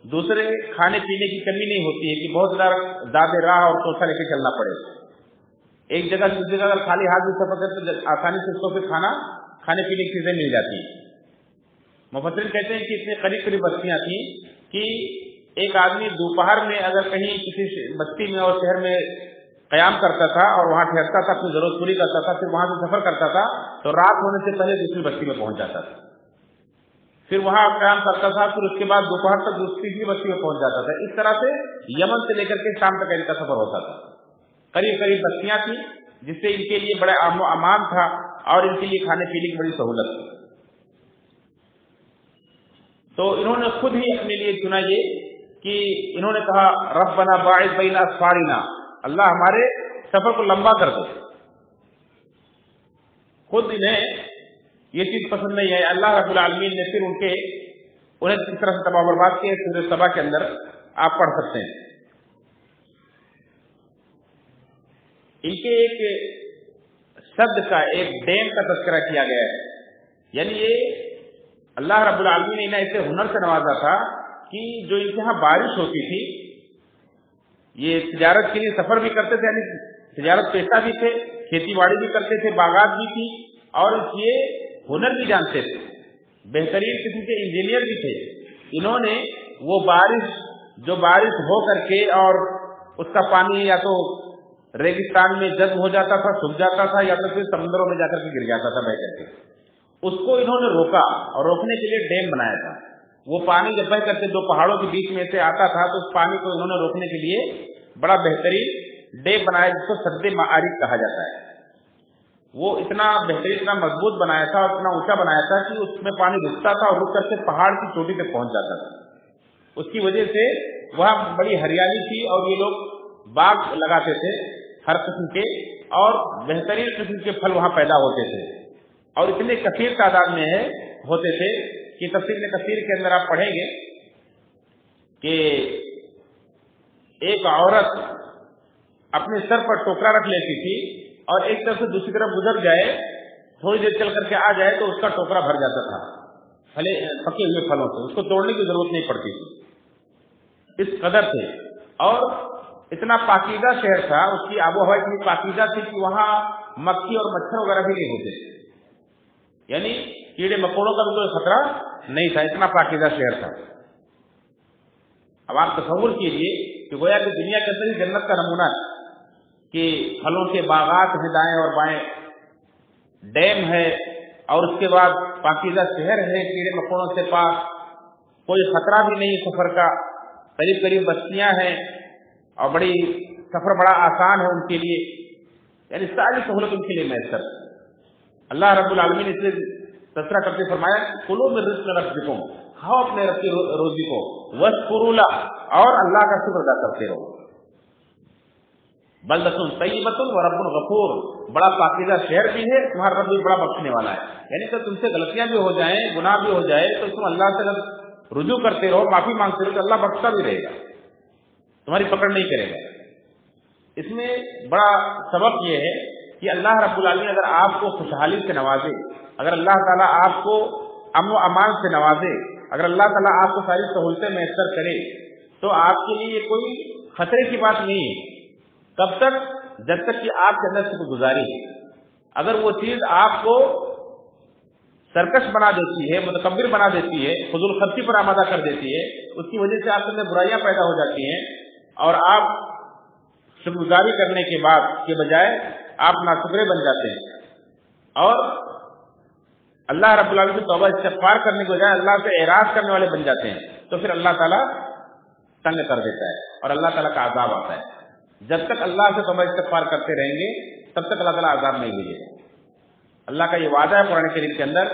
دوسرے کھانے پینے کی کمی نہیں ہوتی ہے کہ بہت زیادہ راہ اور توسا لے کے چلنا پڑے. ایک جگہ سے دوسری جگہ اگر خالی ہاتھ بھی سفر کرتے تو آسانی سے اس کو پھر کھانے پینے کی چیزیں مل جاتی ہیں. مفسرین کہتے ہیں کہ اتنے قریب قریب بستیاں تھیں کہ ایک آدمی دوپہر میں اگر کہیں کسی بستی میں اور شہر میں قیام کرتا تھا اور وہاں ٹھہرتا تھا، اپنی ضرورت پوری کرتا تھا، پھر وہاں سے سفر کرتا تھا تو رات ہونے سے پہلے دوسری بستی میں پہنچ جاتا تھا، پھر وہاں قیام کرتا تھا، پھر اس کے بعد دوپہر تک دوسری بستی میں پہنچ جاتا تھا. اس طرح سے یمن سے لے کر کے شام تک ان کا سفر ہوتا تھا. قریب قریب بستیاں تھیں جس سے ان کے لیے بڑا امن و امان تھا، اور ان کے لیے کھانے پینے کی بڑی سہولت تھی. تو انہوں نے خود ہی اپنے لیے چنا یہ کہ انہوں نے کہا ربنا باعث بین اسفارنا، اللہ ہمارے سفر کو لمبا کر دو. خود انہیں یہ چیز پسند نہیں ہے. اللہ رب العالمین نے پھر انہیں کس طرح سے تباہ برباد کیا سورہ سبا کے اندر آپ پڑھ سکتے ہیں. ان کے ایک شبد کا، ایک ڈیم کا تذکرہ کیا گیا ہے. یعنی یہ اللہ رب العالمین نے انہیں ایسے ہنر سے نوازا تھا کہ جو ان کے یہاں بارش ہوتی تھی، یہ تجارت کے لیے سفر بھی کرتے تھے، یعنی تجارت پیشہ بھی تھے، کھیتی باڑی بھی کرتے تھے، باغات بھی تھی، اور یہ ہنر بھی جانتے تھے، بہترین قسم کے انجینئر بھی تھے. انہوں نے وہ بارش ہو کر کے اور اس کا پانی یا تو ریگستان میں جذب ہو جاتا تھا، سوکھ جاتا تھا، یا تو پھر سمندروں میں جا کر کے گر جاتا تھا بہ کر کے، اس کو انہوں نے روکا اور روکنے کے لیے ڈیم بنایا تھا. وہ پانی جب بہ کر کے دو پہاڑوں کے بیچ میں سے آتا تھا تو اس پانی کو انہوں نے روکنے کے لیے بڑا بہترین ڈیم بنایا جس کو سد معارف کہا جاتا ہے. وہ اتنا بہترین، اتنا مضبوط بنایا تھا اور اتنا اونچا بنایا تھا کہ اس میں پانی رکتا تھا اور رک کر کے پہاڑ کی چوٹی تک پہنچ جاتا تھا. اس کی وجہ سے وہاں بڑی ہریالی تھی اور یہ لوگ باغ لگاتے تھے ہر قسم کے، اور بہترین قسم کے پھل وہاں پیدا ہوتے تھے، اور اتنے کثیر تعداد میں ہوتے تھے کہ تفسیر کثیر کے اندر آپ پڑھیں گے کہ ایک عورت اپنے سر پر ٹوکرا رکھ لیتی تھی اور ایک طرف سے دوسری طرف گزر جائے، تھوڑی دیر چل کر کے آ جائے تو اس کا ٹوکرا بھر جاتا تھا پکے ہوئے پھلوں سے، اس کو توڑنے کی ضرورت نہیں پڑتی تھی، اس قدر تھے. اور اتنا پاکیزہ شہر تھا، اس کی آب و ہوا اتنی پاکیزہ تھی کہ وہاں مکھی اور مچھر وغیرہ بھی نہیں ہوتے، یعنی کیڑے مکوڑوں کا بھی کوئی خطرہ نہیں تھا، اتنا پاکیزہ شہر تھا. اب آپ تصور کیجئے کہ گویا کہ دنیا کے اندر ہی جنت کا نمونہ ہے کہ پھلوں کے باغات ہیں دائیں اور بائیں، ڈیم ہے، اور اس کے بعد پاکیزہ شہر ہے، کیڑے مکوڑوں سے پاک، کوئی خطرہ بھی نہیں سفر کا، قریب قریب بستیاں ہیں اور سفر بڑا آسان ہے ان کے لیے، یعنی ساری سہولت ان کے لیے میسر. اللہ رب العالمین نے اسے تذکرہ کرتے فرمایا کلوا من رزق ربکم، کھاؤ اپنے رب کی روزی کو، واشکروا لہ، اور اللہ کا شکر ادا کرتے رہو۔ بلدۃ طیبۃ ورب غفور، بڑا پاکیزہ شہر بھی ہے، تمہارا رب بھی بڑا بخشنے والا ہے۔ یعنی کہ تم سے غلطیاں بھی ہو جائیں، گناہ بھی ہو جائے، تو تم اللہ سے اگر رجوع کرتے رہو، معافی مانگتے رہو، تو اللہ بخشتا بھی رہے گا، تمہاری پکڑ نہیں کرے گا۔ اس میں بڑا سبق یہ ہے کہ اللہ رب العالمین اگر آپ کو خوشحالی سے نوازے، اگر اللہ تعالیٰ آپ کو امن و امان سے نوازے، اگر اللہ تعالیٰ آپ کو ساری سہولتیں میسر کرے، تو آپ کے لیے یہ کوئی خطرے کی بات نہیں ہے۔ کب تک؟ جب تک کہ آپ کے اندر شکر گزاری ہے۔ اگر وہ چیز آپ کو سرکش بنا دیتی ہے، متکبر بنا دیتی ہے، فضول خرچی پر آمادہ کر دیتی ہے، اس کی وجہ سے آپ کے اندر برائیاں پیدا ہو جاتی ہیں، اور آپ شکر گزاری کرنے کے بعد کے بجائے آپ ناشکرے بن جاتے ہیں، اور اللہ رب العالمین کی توبہ استغفار کرنے کے بجائے اللہ سے اعراض کرنے والے بن جاتے ہیں، تو پھر اللہ تعالیٰ تنگ کر دیتا ہے اور اللہ تعالیٰ کا عذاب آتا ہے۔ جب تک اللہ سے توبہ استغفار کرتے رہیں گے تب تک اللہ تعالیٰ عذاب نہیں دے گا۔ اللہ کا یہ وعدہ ہے قرآن کریم کے اندر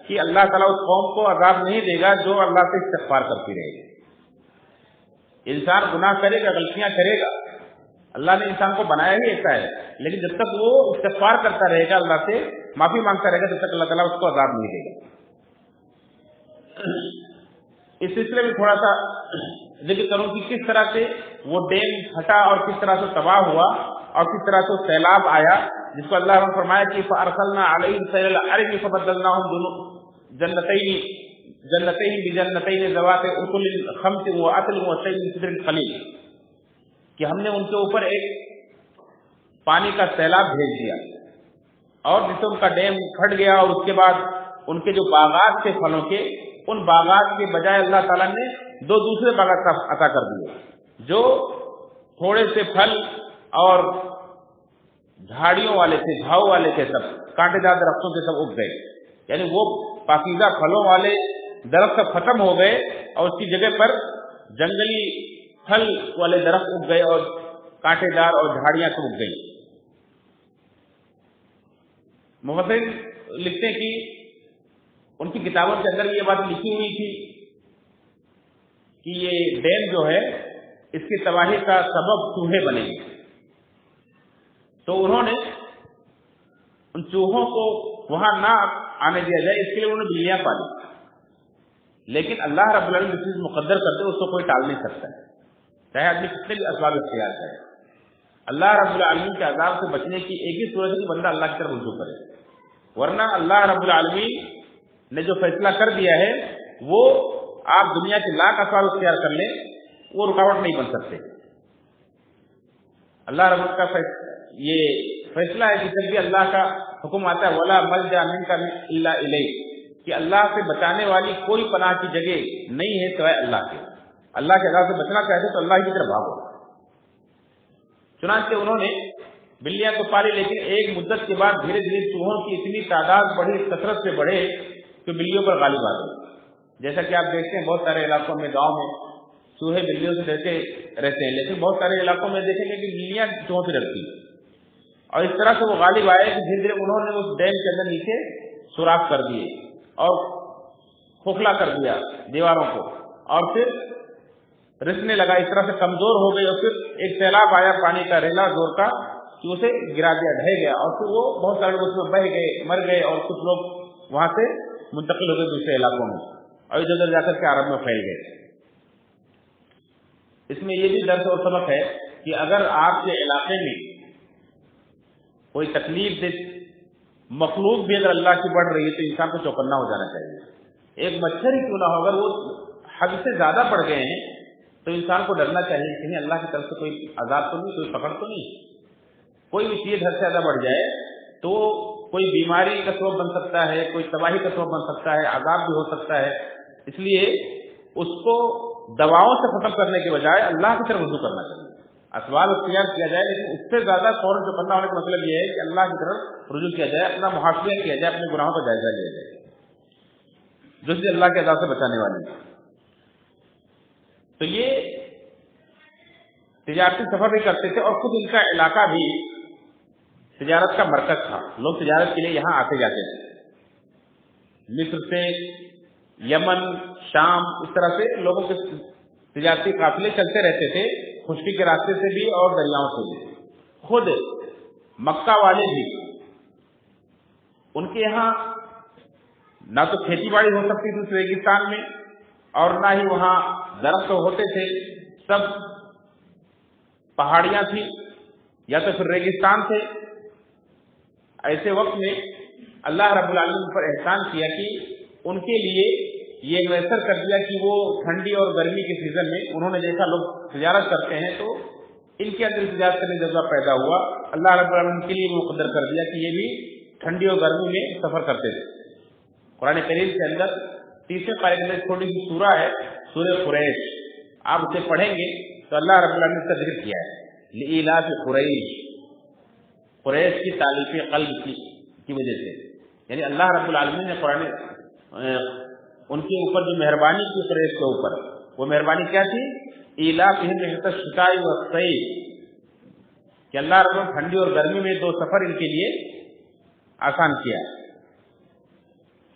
کہ اللہ تعالیٰ اس قوم کو عذاب نہیں دے گا جو اللہ سے استغفار کرتی رہے گی۔ انسان گناہ کرے گا، غلطیاں کرے گا، اللہ نے انسان کو بنایا ہی ایسا ہے، لیکن جب تک وہ استغفار کرتا رہے گا، اللہ سے معافی مانگتا رہے گا، تب تک اللہ تعالیٰ اس کو عذاب نہیں دے گا۔ اس سلسلے میں تھوڑا سا ذکر کروں کہ کس طرح سے وہ ڈیم پھٹا اور کس طرح سے تباہ ہوا اور کس طرح سے سیلاب آیا، جس کو اللہ نے فرمایا کہ فَأَرْسَلْنَا عَلَيْهِمْ سَيْلَ الْعَرِمِ فَبَدَّلْنَاهُمْ جَنَّتَيْنِ بِجَنَّتَيْنِ ذَوَاتِ أُكُلٍ خَمْسٍ وَعَسَلٍ وَشَيْءٍ مِّن سِدْرٍ قَلِيلٍ، کہ ہم نے ان کے اوپر ایک پانی کا سیلاب بھیج دیا، اور جس سے ان کا ڈیم پھٹ گیا، اور اس کے بعد ان کے جو باغات تھے پھلوں کے، ان باغات کے بجائے اللہ تعالیٰ نے دو دوسرے باغات عطا کر دیے، جو تھوڑے سے پھل اور جھاڑیوں والے تھے، جھاؤ والے تھے، سب کانٹے دار درختوں کے سب اگ گئے۔ یعنی وہ پاکیزہ پھلوں والے درخت ختم ہو گئے، اور اس کی جگہ پر جنگلی پھل والے درخت اگ گئے، اور کانٹے دار اور جھاڑیاں سب اگ گئی۔ مفسرین لکھتے ہیں کہ ان کی کتابوں کے اندر یہ بات لکھی ہوئی تھی کہ یہ ڈیم جو ہے اس کی تباہی کا سبب چوہے بنے گے، تو انہوں نے ان چوہوں کو وہاں نہ آنے دیا جائے، اس کے لیے انہوں نے بلیاں پالی۔ لیکن اللہ رب العالمین جو چیز مقدر کرتے اس کو کوئی ٹال نہیں سکتا ہے، چاہے آدمی کتنے بھی اسباب اختیار کرے۔ اللہ رب العالمین کے عذاب سے بچنے کی ایک ہی صورت ہے کہ بندہ اللہ کی طرف رجوع کرے، ورنہ اللہ رب العالمین نے جو فیصلہ کر دیا ہے وہ آپ دنیا کے لاکھ اسباب اختیار کر لیں، وہ رکاوٹ نہیں بن سکتے۔ اللہ رب کا یہ فیصلہ ہے کہ جب بھی اللہ کا حکم آتا ہے وَلَا مَلْجَأَ مِنْكَ إِلَّا إِلَيْكَ، کہ اللہ سے بچانے والی کوئی پناہ کی جگہ نہیں ہے سوائے اللہ کے۔ اللہ کے عذاب سے بچنا چاہتے تو اللہ کی طرف بھاگو۔ چنانچہ انہوں نے بلیاں تو پالی، لیکن ایک مدت کے بعد دھیرے دھیرے چوہوں کی اتنی تعداد بڑھی، کثرت سے بڑھے کہ بلیوں پر غالب آ گئی۔ جیسا کہ آپ دیکھتے ہیں بہت سارے علاقوں میں، گاؤں میں چوہے بلیوں سے ڈرتے رہتے ہیں، لیکن بہت سارے علاقوں میں دیکھیں گے کہ بلیاں چوہوں سے ڈرتی ہیں، اور اس طرح سے وہ غالب آئے کہ دھیرے دھیرے انہوں نے اس ڈیم کے اندر نیچے سوراخ کر دیے اور کھوکھلا کر دیا دیواروں کو، اور پھر رسنے لگا، اس طرح سے کمزور ہو گئی، اور پھر ایک سیلاب آیا پانی کا ریلا زور کا کہ اسے گرا دیا، ڈھہ گیا، اور پھر وہ بہت سارے لوگ اس میں بہہ گئے، مر گئے، اور کچھ لوگ وہاں سے منتقل ہو گئے دوسرے علاقوں میں، اور ادھر ادھر جا کر کے عرب میں پھیل گئے۔ اس میں یہ بھی درس اور سبق ہے کہ اگر آپ کے علاقے میں کوئی تکلیف دہ مخلوق بھی اگر اللہ کی بڑھ رہی ہے تو انسان کو چوکنا ہو جانا چاہیے۔ ایک مچھر ہی کیوں نہ ہو، اگر وہ حد سے زیادہ بڑھ گئے ہیں تو انسان کو ڈرنا چاہیے کہ کہیں اللہ کی طرف سے کوئی عذاب تو نہیں، کوئی پکڑ تو نہیں۔ کوئی بھی چیز حد سے زیادہ بڑھ جائے تو کوئی بیماری کا سبب بن سکتا ہے، کوئی تباہی کا سبب بن سکتا ہے، عذاب بھی ہو سکتا ہے۔ اس لیے اس کو دواؤں سے ختم کرنے کے بجائے اللہ کی طرف رجوع کرنا چاہیے، اسباب اختیار کیا جائے، لیکن اس سے زیادہ فوراً چوکنا ہونے کا مطلب یہ ہے کہ اللہ کی طرف رجوع کیا جائے، اپنا محاسبہ کیا جائے، اپنے گناہوں کا جائزہ لیا جائے، جو سے اللہ کے عذاب سے بچانے والی ہے۔ تو یہ تجارتی سفر بھی کرتے تھے، اور خود ان کا علاقہ بھی تجارت کا مرکز تھا، لوگ تجارت کے لیے یہاں آتے جاتے تھے، مصر سے، یمن، شام، اس طرح سے لوگوں کے تجارتی قافلے چلتے رہتے تھے، خشکی کے راستے سے بھی اور دریاؤں سے بھی۔ خود مکہ والے بھی، ان کے یہاں نہ تو کھیتی باڑی ہو سکتی تھی اس ریگستان میں، اور نہ ہی وہاں درخت ہوتے تھے، سب پہاڑیاں تھیں یا تو پھر ریگستان تھے۔ ایسے وقت میں اللہ رب العالمین پر احسان کیا کہ ان کے لیے یہ میسر کر دیا کہ وہ ٹھنڈی اور گرمی کے سیزن میں انہوں نے دیکھا لوگ تجارت کرتے ہیں تو ان کے اندر تجارت کرنے کا جذبہ پیدا ہوا، اللہ رب العالمین کے لیے مقدر کر دیا کہ یہ بھی ٹھنڈی اور گرمی میں سفر کرتے تھے۔ قرآن کریم کے اندر 30ویں پارے کے اندر چھوٹی سی سورہ ہے، سورہ قریش، آپ اسے پڑھیں گے تو اللہ رب العالمین نے ذکر کیا ہے لإیلاف قریش، قریش کی تالیف قلب کی وجہ سے، یعنی اللہ رب العالمین نے قرآن ان کے اوپر جو مہربانی کی قریش کے اوپر، وہ مہربانی کیا تھی؟ ایلافہم رحلۃ الشتاء والصیف، کہ اللہ رب العالمین ٹھنڈی اور گرمی میں دو سفر ان کے لیے آسان کیا۔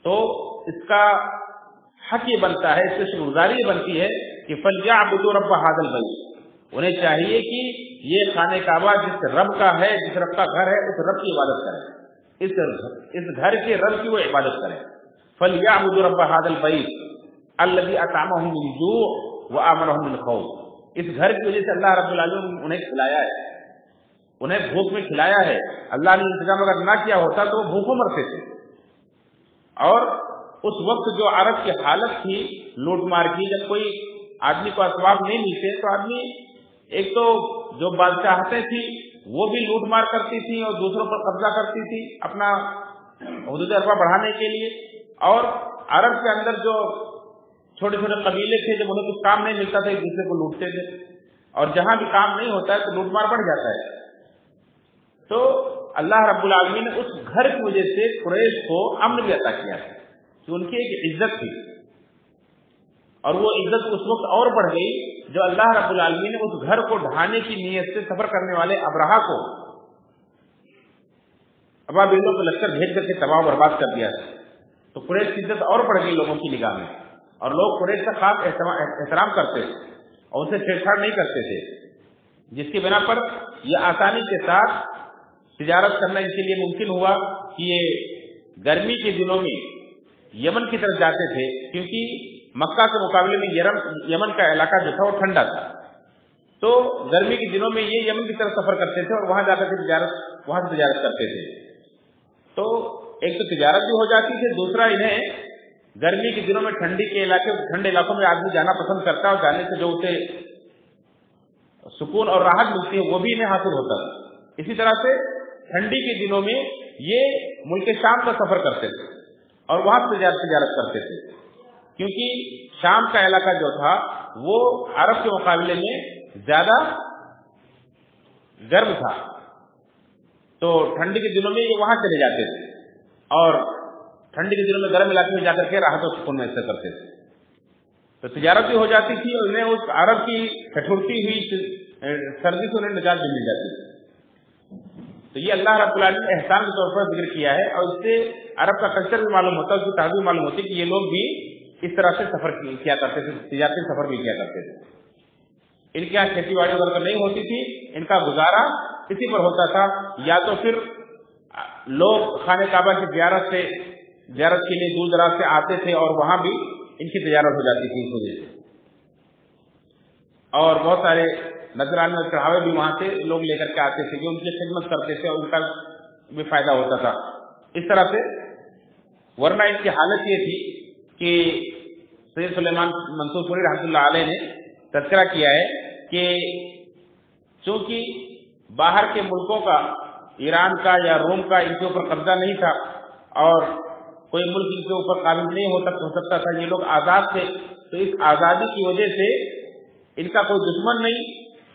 تو اس کا حق یہ بنتا ہے، اس سے شکر گزاری یہ بنتی ہے کہ فَلْيَعْبُدُوا رَبَّ هَٰذَا الْبَيْتِ، انہیں چاہیے کہ یہ خانہ کعبہ جس رب کا ہے، جس رب کا گھر ہے، اس رب کی عبادت کریں، اس گھر کے رب کی وہ عبادت کریں۔ فَلْيَعْبُدُوا رَبَّ هَٰذَا الْبَيْتِ الَّذِي أَطْعَمَهُم مِّن جُوعٍ وَآمَنَهُم مِّنْ خَوْفٍ، اس گھر کی وجہ سے اللہ رب العالمین انہیں کھلایا ہے، انہیں بھوک میں کھلایا ہے۔ اللہ نے انتظام اگر نہ کیا ہوتا تو وہ بھوکوں مرتے تھے۔ اور اس وقت جو عرب کی حالت تھی لوٹ مار کی، جب کوئی آدمی کو اسباب نہیں ملتے تو آدمی ایک تو جو بادشاہتیں تھی وہ بھی لوٹ مار کرتی تھی اور دوسروں پر قبضہ کرتی تھی اپنا حدود اربا بڑھانے کے لیے، اور عرب کے اندر جو چھوٹے چھوٹے قبیلے تھے جب انہیں کچھ کام نہیں ملتا تھا ایک دوسرے کو لوٹتے تھے، اور جہاں بھی کام نہیں ہوتا ہے تو لوٹ مار بڑھ جاتا ہے۔ تو اللہ رب العالمین نے اس گھر کی وجہ سے قریش کو امن بھی عطا کیا ہے کہ ان کی ایک عزت تھی، اور وہ عزت اس وقت اور بڑھ گئی جو اللہ رب العالمین نے اس گھر کو ڈھانے کی نیت سے سفر کرنے والے ابرہا کو ابابیلوں کو لشکر بھیج کر کے تباہ و برباد کر دیا، تو قریش کی عزت اور بڑھ گئی لوگوں کی نگاہ میں، اور لوگ قریش کا خاص احترام کرتے تھے اور ان سے چھیڑ چھاڑ نہیں کرتے تھے، جس کی بنا پر یہ آسانی کے ساتھ تجارت کرنا ان کے لیے ممکن ہوا کہ یہ گرمی کے دنوں میں یمن کی طرف جاتے تھے، کیونکہ مکہ کے مقابلے میں یمن کا علاقہ جو تھا وہ ٹھنڈا تھا، تو گرمی کے دنوں میں یہ یمن کی طرف سفر کرتے تھے اور وہاں جا کر کے وہاں سے تجارت کرتے تھے۔ تو ایک تو تجارت بھی ہو جاتی تھی، دوسرا انہیں گرمی کے دنوں میں ٹھنڈے علاقوں میں آدمی جانا پسند کرتا ہے، اور جانے سے جو اسے سکون اور راحت ملتی ہے وہ بھی انہیں حاصل ہوتا ہے۔ اسی طرح سے ٹھنڈی کے دنوں میں یہ ملک شام کا سفر کرتے تھے اور وہاں تجارت کرتے تھے، کیونکہ شام کا علاقہ جو تھا وہ عرب کے مقابلے میں زیادہ گرم تھا، تو ٹھنڈی کے دنوں میں یہ وہاں چلے جاتے تھے اور ٹھنڈی کے دنوں میں گرم علاقے میں جا کر کے راحت و سکون محسوس کرتے تھے، تو تجارت بھی ہو جاتی تھی اور انہیں اس عرب کی ٹھٹھرتی ہوئی سردی سے انہیں نجات بھی مل جاتی تھی۔ تو یہ اللہ رب العالمین نے احسان کے طور پر ذکر کیا ہے، اور اس سے عرب کا کلچر بھی معلوم ہوتا ہے، اس کی تہذیب معلوم ہوتی ہے کہ یہ لوگ بھی اس طرح سے سفر کیا کرتے تھے، تجارتی سفر بھی کیا کرتے تھے۔ ان کے یہاں کھیتی باڑی وغیرہ نہیں ہوتی تھی، ان کا گزارا اسی پر ہوتا تھا، یا تو پھر لوگ خانہ کعبہ کی زیارت کے لیے دور دراز سے آتے تھے اور وہاں بھی ان کی تجارت ہو جاتی تھی اس وجہ سے، اور بہت سارے نذرانے اور چڑھاوے بھی وہاں سے لوگ لے کر کے آتے تھے جو ان کی خدمت کرتے تھے اور ان کا بھی فائدہ ہوتا تھا اس طرح سے۔ ورنہ ان کی حالت یہ تھی کہ سید سلیمان منصور پوری رحمۃ اللہ علیہ نے تذکرہ کیا ہے کہ چونکہ باہر کے ملکوں کا، ایران کا یا روم کا ان کے اوپر قبضہ نہیں تھا اور کوئی ملک ان کے اوپر قابل نہیں ہو سکتا تھا، یہ لوگ آزاد تھے، تو اس آزادی کی وجہ سے ان کا کوئی دشمن نہیں،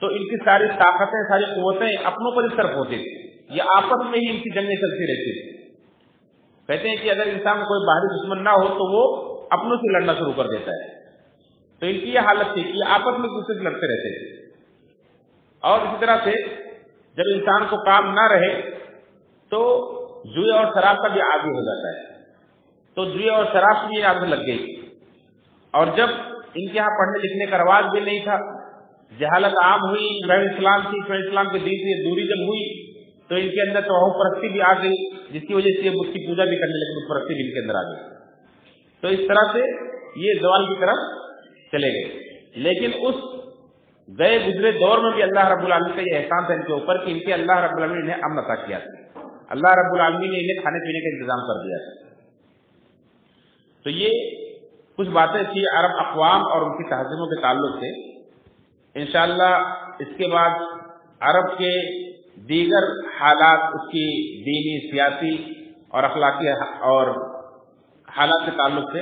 تو ان کی ساری طاقتیں، ساری قوتیں اپنوں پر اس طرف ہوتی تھی، یہ آپس میں ہی ان کی جنگیں چلتی رہتی تھی۔ کہتے ہیں کہ اگر انسان کوئی باہری دشمن نہ ہو تو وہ اپنوں سے لڑنا شروع کر دیتا ہے، تو ان کی یہ حالت تھی کہ یہ آپس میں دوسرے سے لڑتے رہتے تھے۔ اور اسی طرح سے جب انسان کو کام نہ رہے تو جوئے اور شراب کا بھی عادی ہو جاتا ہے. تو جوئے اور شراب کی عادت لگ گئی. اور جب ان کے یہاں پڑھنے لکھنے کا رواج بھی نہیں تھا، جہالت عام ہوئی، اسلام کی اسلام کے دین سے دوری جب ہوئی تو ان کے اندر توحید پرستی بھی آ گئی، جس کی وجہ سے یہ بت کی پوجا بھی کرنے لگے، بت پرستی بھی ان کے اندر آ گئی. تو اس طرح سے یہ زوال کی طرف چلے گئے. لیکن اس گئے گزرے دور میں بھی اللہ رب العالمین کا یہ احسان تھا ان کے اوپر کہ ان کے اللہ رب العالمین نے امن عطا کیا تھا. اللہ رب العالمین نے انہیں کھانے پینے کا انتظام کر دیا تھا. تو یہ کچھ باتیں تھی عرب اقوام اور ان کی تہذیبوں کے تعلق سے. انشاءاللہ اس کے بعد عرب کے دیگر حالات، اس کی دینی، سیاسی اور اخلاقی اور حالات کے تعلق سے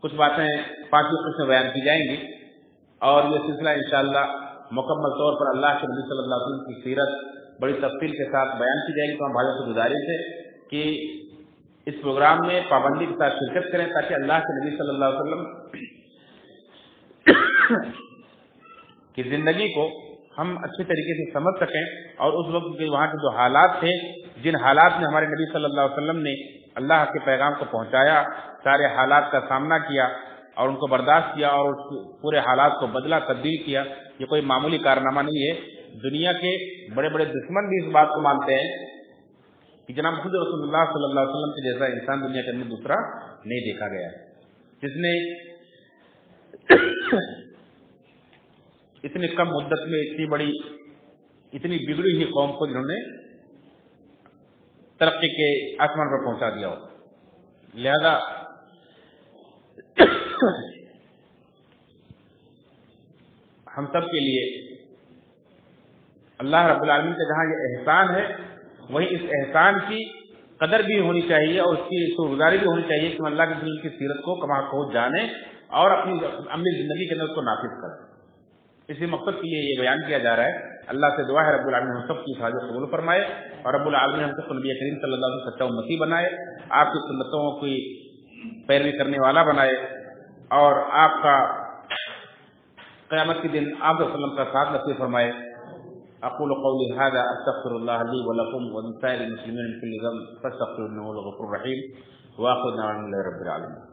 کچھ باتیں 5 وقت میں بیان کی جائیں گی. اور یہ سلسلہ انشاءاللہ مکمل طور پر اللہ کے نبی صلی اللہ علیہ وسلم کی سیرت بڑی تفصیل کے ساتھ بیان کی جائے گی. تو ہم بھائیوں سے گزارش ہے کہ اس پروگرام میں پابندی کے ساتھ شرکت کریں تاکہ اللہ کے نبی صلی اللہ علیہ وسلم کی زندگی کو ہم اچھے طریقے سے سمجھ سکیں، اور اس وقت کے وہاں کے جو حالات تھے، جن حالات میں ہمارے نبی صلی اللہ علیہ وسلم نے اللہ کے پیغام کو پہنچایا، سارے حالات کا سامنا کیا اور ان کو برداشت کیا اور اس پورے حالات کو بدلا، تبدیل کیا. یہ کوئی معمولی کارنامہ نہیں ہے. دنیا کے بڑے بڑے دشمن بھی اس بات کو مانتے ہیں کہ جناب خود رسول اللہ صلی اللہ علیہ وسلم کے جیسا انسان دنیا کے اندر دوسرا نہیں دیکھا گیا ہے، جس نے اتنی کم مدت میں اتنی بگڑی ہوئی قوم کو جنہوں نے ترقی کے آسمان پر پہنچا دیا ہو. لہذا ہم سب کے لیے اللہ رب العالمین کا جہاں یہ احسان ہے، وہیں اس احسان کی قدر بھی ہونی چاہیے اور اس کی شکرگزاری بھی ہونی چاہیے کہ ہم اللہ کے رسول کی سیرت کو کما کھوج جانیں اور اپنی عملی زندگی کے اندر اس کو نافذ کریں. اسی مقصد کے لیے یہ بیان کیا جا رہا ہے. اللہ سے دعا ہے رب العالمین ہم سب کی حاجت قبول فرمائے اور رب العالمین ہم سب کو نبی کریم صلی اللہ علیہ وسلم سچا امتی بنائے، آپ کی سنتوں کی پیروی کرنے والا بنائے اور آپ کا قیامت کے دن آپ صلی اللہ علیہ وسلم کا ساتھ نصیب فرمائے. اقول قولی هذا استغفر الله لي ولكم ولسائر المسلمين من كل ذنب فاستغفروه انه هو الغفور الرحيم واخر دعوانا الحمد لله رب العالمين.